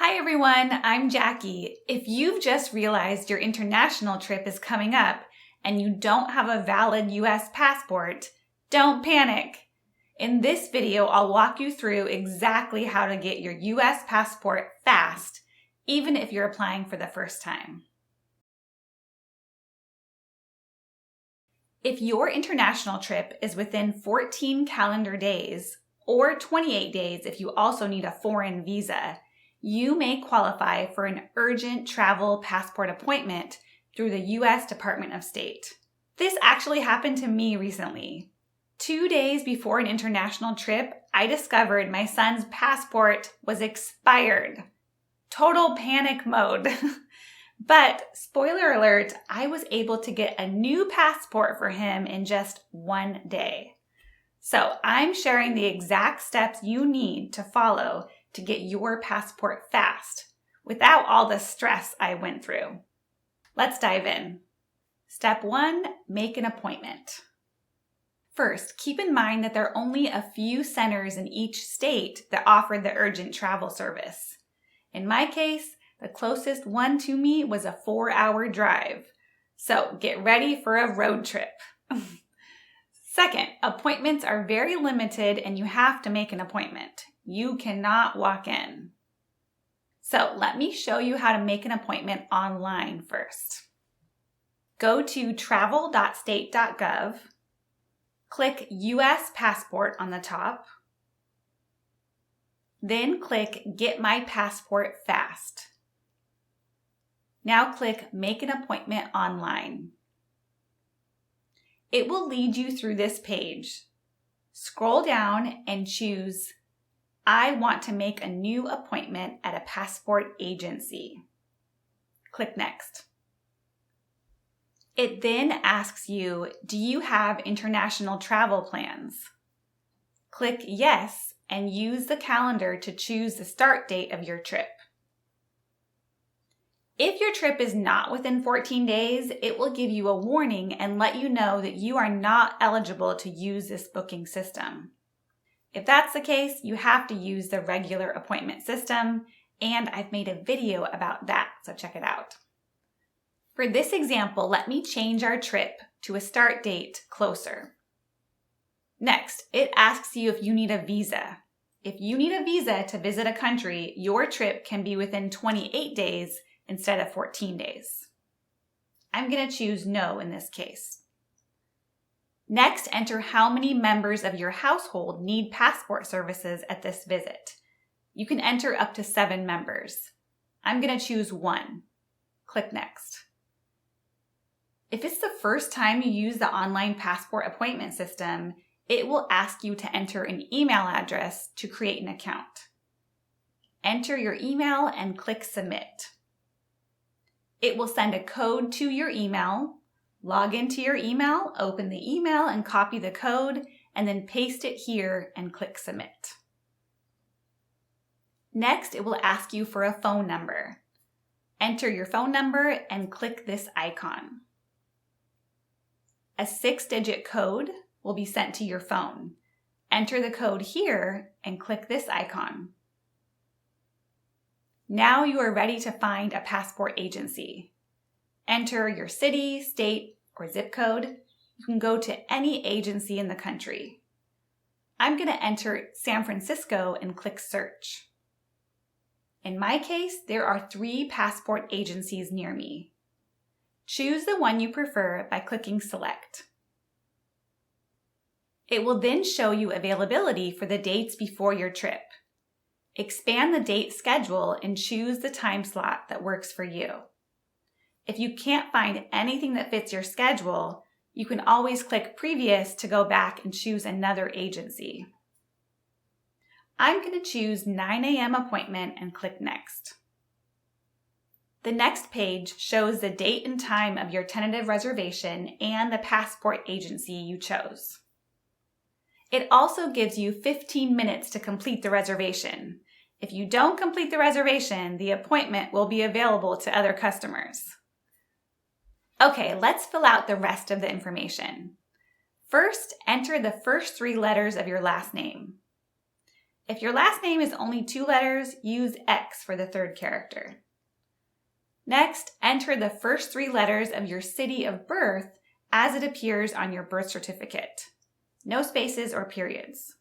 Hi everyone, I'm Jackie. If you've just realized your international trip is coming up and you don't have a valid US passport, don't panic. In this video, I'll walk you through exactly how to get your US passport fast, even if you're applying for the first time. If your international trip is within 14 calendar days, or 28 days if you also need a foreign visa, you may qualify for an urgent travel passport appointment through the U.S. Department of State. This actually happened to me recently. 2 days before an international trip, I discovered my son's passport was expired. Total panic mode. But spoiler alert, I was able to get a new passport for him in just 1 day. So I'm sharing the exact steps you need to follow to get your passport fast, without all the stress I went through. Let's dive in. Step 1, make an appointment. First, keep in mind that there are only a few centers in each state that offer the urgent travel service. In my case, the closest one to me was a 4-hour drive. So get ready for a road trip. Second, appointments are very limited and you have to make an appointment. You cannot walk in. So let me show you how to make an appointment online first. Go to travel.state.gov, click US Passport on the top, then click Get My Passport Fast. Now click Make an Appointment Online. It will lead you through this page. Scroll down and choose I want to make a new appointment at a passport agency. Click Next. It then asks you, do you have international travel plans? Click Yes and use the calendar to choose the start date of your trip. If your trip is not within 14 days, it will give you a warning and let you know that you are not eligible to use this booking system. If that's the case, you have to use the regular appointment system, and I've made a video about that, so check it out. For this example, let me change our trip to a start date closer. Next, it asks you if you need a visa. If you need a visa to visit a country, your trip can be within 28 days instead of 14 days. I'm going to choose no in this case. Next, enter how many members of your household need passport services at this visit. You can enter up to 7 members. I'm going to choose 1. Click Next. If it's the first time you use the online passport appointment system, it will ask you to enter an email address to create an account. Enter your email and click Submit. It will send a code to your email. Log into your email, open the email and copy the code, and then paste it here and click Submit. Next, it will ask you for a phone number. Enter your phone number and click this icon. A 6-digit code will be sent to your phone. Enter the code here and click this icon. Now you are ready to find a passport agency. Enter your city, state, or zip code. You can go to any agency in the country. I'm going to enter San Francisco and click Search. In my case, there are 3 passport agencies near me. Choose the one you prefer by clicking Select. It will then show you availability for the dates before your trip. Expand the date schedule and choose the time slot that works for you. If you can't find anything that fits your schedule, you can always click Previous to go back and choose another agency. I'm going to choose 9 a.m. appointment and click Next. The next page shows the date and time of your tentative reservation and the passport agency you chose. It also gives you 15 minutes to complete the reservation. If you don't complete the reservation, the appointment will be available to other customers. Okay, let's fill out the rest of the information. First, enter the first 3 letters of your last name. If your last name is only 2 letters, use X for the 3rd character. Next, enter the first 3 letters of your city of birth as it appears on your birth certificate. No spaces or periods.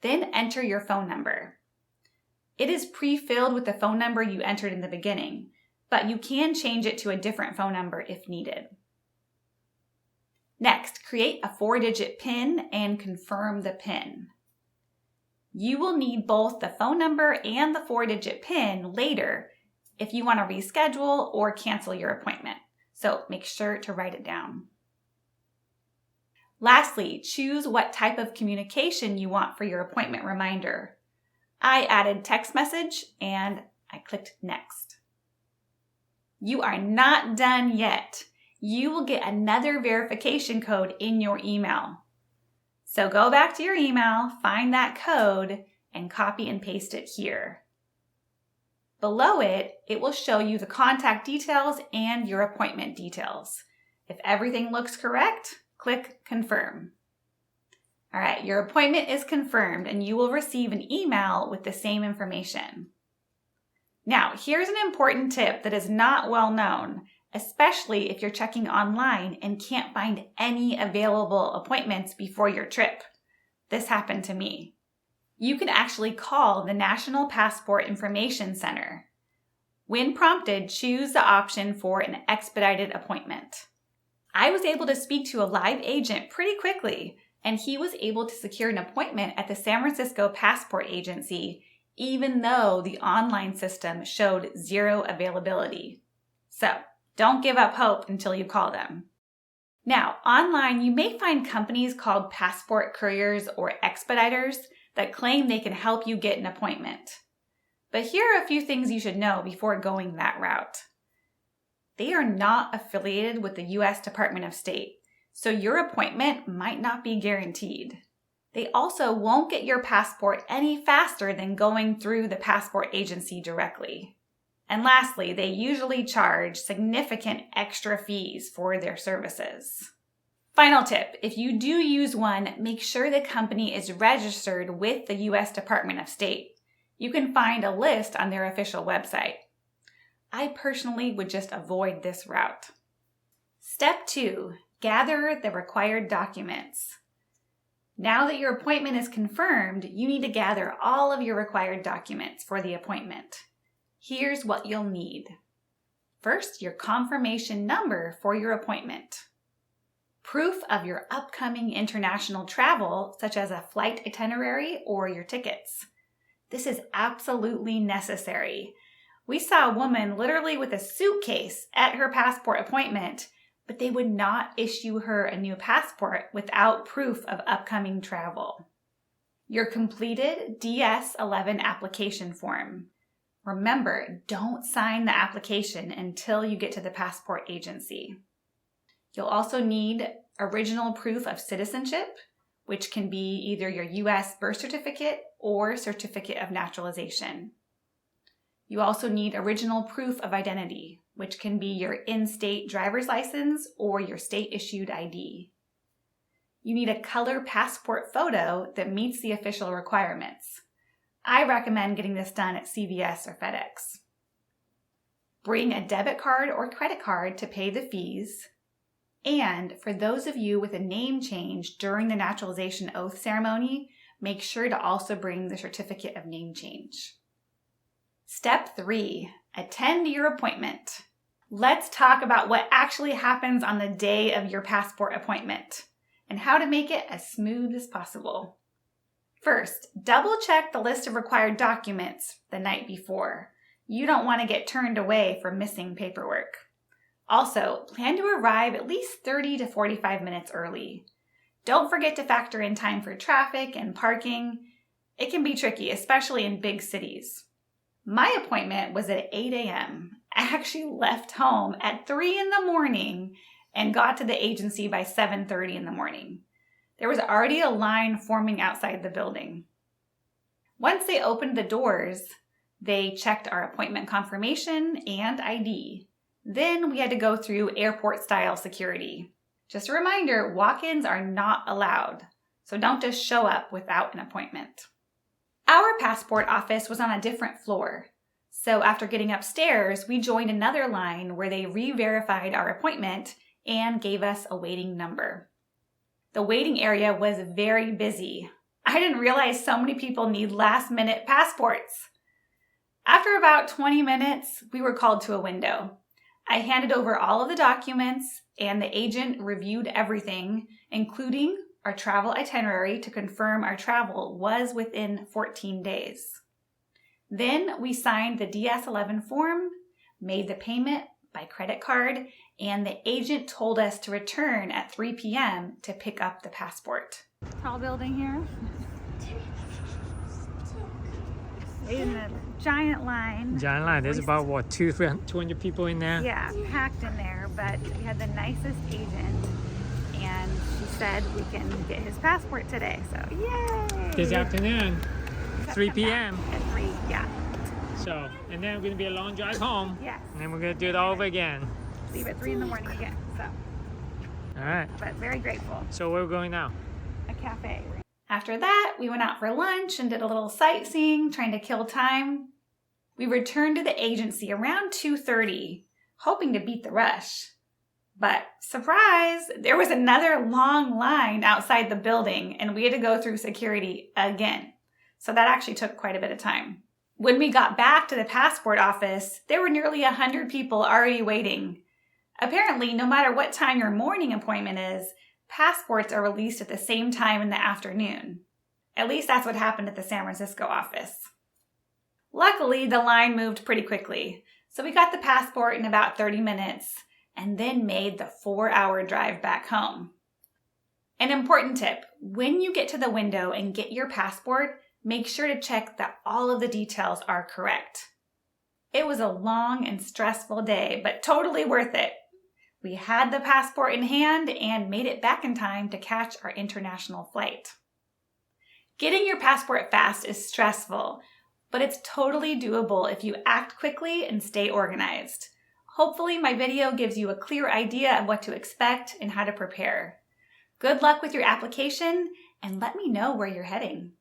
Then enter your phone number. It is pre-filled with the phone number you entered in the beginning, but you can change it to a different phone number if needed. Next, create a 4-digit PIN and confirm the PIN. You will need both the phone number and the 4-digit PIN later if you want to reschedule or cancel your appointment, so make sure to write it down. Lastly, choose what type of communication you want for your appointment reminder. I added text message and I clicked next. You are not done yet. You will get another verification code in your email. So go back to your email, find that code, and copy and paste it here. Below it, it will show you the contact details and your appointment details. If everything looks correct, click Confirm. All right, your appointment is confirmed and you will receive an email with the same information. Now, here's an important tip that is not well known, especially if you're checking online and can't find any available appointments before your trip. This happened to me. You can actually call the National Passport Information Center. When prompted, choose the option for an expedited appointment. I was able to speak to a live agent pretty quickly, and he was able to secure an appointment at the San Francisco Passport Agency, even though the online system showed 0 availability. So, don't give up hope until you call them. Now, online you may find companies called passport couriers or expediters that claim they can help you get an appointment. But here are a few things you should know before going that route. They are not affiliated with the U.S. Department of State, so your appointment might not be guaranteed. They also won't get your passport any faster than going through the passport agency directly. And lastly, they usually charge significant extra fees for their services. Final tip, if you do use one, make sure the company is registered with the U.S. Department of State. You can find a list on their official website. I personally would just avoid this route. Step 2, gather the required documents. Now that your appointment is confirmed, you need to gather all of your required documents for the appointment. Here's what you'll need. First, your confirmation number for your appointment. Proof of your upcoming international travel, such as a flight itinerary or your tickets. This is absolutely necessary. We saw a woman literally with a suitcase at her passport appointment, but they would not issue her a new passport without proof of upcoming travel. Your completed DS-11 application form. Remember, don't sign the application until you get to the passport agency. You'll also need original proof of citizenship, which can be either your U.S. birth certificate or certificate of naturalization. You also need original proof of identity, which can be your in-state driver's license or your state-issued ID. You need a color passport photo that meets the official requirements. I recommend getting this done at CVS or FedEx. Bring a debit card or credit card to pay the fees. And for those of you with a name change during the naturalization oath ceremony, make sure to also bring the certificate of name change. Step 3, attend your appointment. Let's talk about what actually happens on the day of your passport appointment and how to make it as smooth as possible. First, double check the list of required documents the night before. You don't want to get turned away for missing paperwork. Also, plan to arrive at least 30 to 45 minutes early. Don't forget to factor in time for traffic and parking. It can be tricky, especially in big cities. My appointment was at 8 a.m. I actually left home at 3 in the morning and got to the agency by 7:30 in the morning. There was already a line forming outside the building. Once they opened the doors, they checked our appointment confirmation and ID. Then we had to go through airport-style security. Just a reminder, walk-ins are not allowed, so don't just show up without an appointment. Our passport office was on a different floor. So after getting upstairs, we joined another line where they re-verified our appointment and gave us a waiting number. The waiting area was very busy. I didn't realize so many people need last-minute passports. After about 20 minutes, we were called to a window. I handed over all of the documents, and the agent reviewed everything, including our travel itinerary to confirm our travel was within 14 days. Then we signed the DS-11 form, made the payment by credit card, and the agent told us to return at 3 p.m. to pick up the passport. Tall building here. In a giant line. Giant line. There's about, what, 200 people in there? Yeah, packed in there, but we had the nicest agent, and she said we can get his passport today, so yay! This afternoon, 3 p.m. At 3, yeah. So, and then we're going to be a long drive home. Yes. And then we're going to do it all over again. Leave at 3 in the morning again, so. All right. But very grateful. So where are we going now? A cafe. After that, we went out for lunch and did a little sightseeing, trying to kill time. We returned to the agency around 2:30, hoping to beat the rush. But surprise, there was another long line outside the building, and we had to go through security again. So that actually took quite a bit of time. When we got back to the passport office, there were nearly 100 people already waiting. Apparently, no matter what time your morning appointment is, passports are released at the same time in the afternoon. At least that's what happened at the San Francisco office. Luckily, the line moved pretty quickly, so we got the passport in about 30 minutes and then made the 4-hour drive back home. An important tip, when you get to the window and get your passport, make sure to check that all of the details are correct. It was a long and stressful day, but totally worth it. We had the passport in hand and made it back in time to catch our international flight. Getting your passport fast is stressful, but it's totally doable if you act quickly and stay organized. Hopefully my video gives you a clear idea of what to expect and how to prepare. Good luck with your application, and let me know where you're heading.